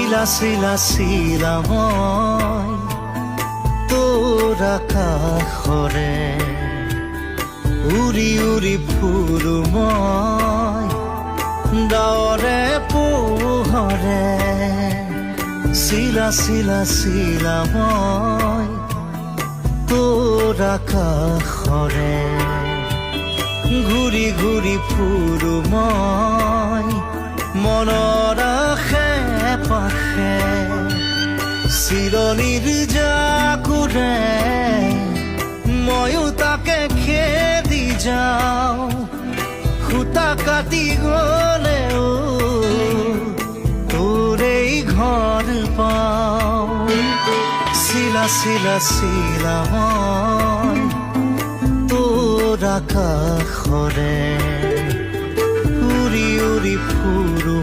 চিলা মই তোৰ আকাশৰে উৰি উৰি ফুৰো মই ডাৱৰে পোহৰে চিলা মই তোৰ আকাশৰে ঘূৰি ঘূৰি ফুৰো মই মনৰ আশে পাশে চিৰণিৰ জাকুৰে ময়ো তাকে খেদি যাওঁ সূতা কাটি গলেও তোৰেই ঘৰ পাওঁ চিলা মই তোৰ আকাশৰে উৰি উৰি ফুৰো